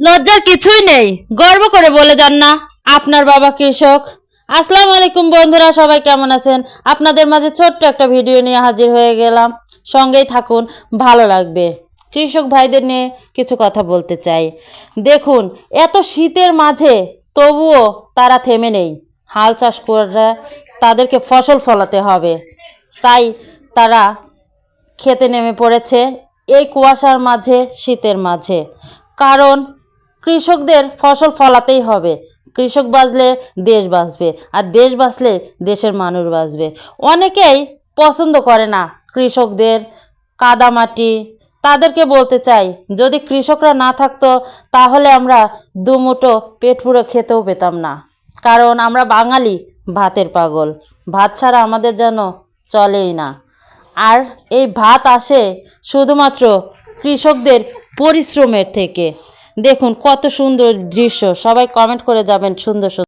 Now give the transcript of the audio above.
লজ্জার কিছুই নেই, গর্ব করে বলে যান না আপনার বাবা কৃষক। আসসালামু আলাইকুম বন্ধুরা, সবাই কেমন আছেন? আপনাদের মাঝে ছোট্ট একটা ভিডিও নিয়ে হাজির হয়ে গেলাম, সঙ্গেই থাকুন, ভালো লাগবে। কৃষক ভাইদের নিয়ে কিছু কথা বলতে চাই। দেখুন, এত শীতের মাঝে তবুও তারা থেমে নেই। হাল চাষ করে তাদেরকে ফসল ফলাতে হবে, তাই তারা খেতে নেমে পড়েছে এই কুয়াশার মাঝে, শীতের মাঝে। কারণ কৃষকদের ফসল ফলাতেই হবে। কৃষক বাঁচলে দেশ বাঁচবে, আর দেশ বাঁচলে দেশের মানুষ বাঁচবে। অনেকেই পছন্দ করে না কৃষকদের, কাদামাটি। তাদেরকে বলতে চাই, যদি কৃষকরা না থাকতো তাহলে আমরা দুমুঠো পেট পুরো খেতেও পেতাম না। কারণ আমরা বাঙালি ভাতের পাগল, ভাত ছাড়া আমাদের যেন চলেই না। আর এই ভাত আসে শুধুমাত্র কৃষকদের পরিশ্রমের থেকে। দেখুন কত সুন্দর দৃশ্য, সবাই কমেন্ট করে যাবেন সুন্দর সুন্দর।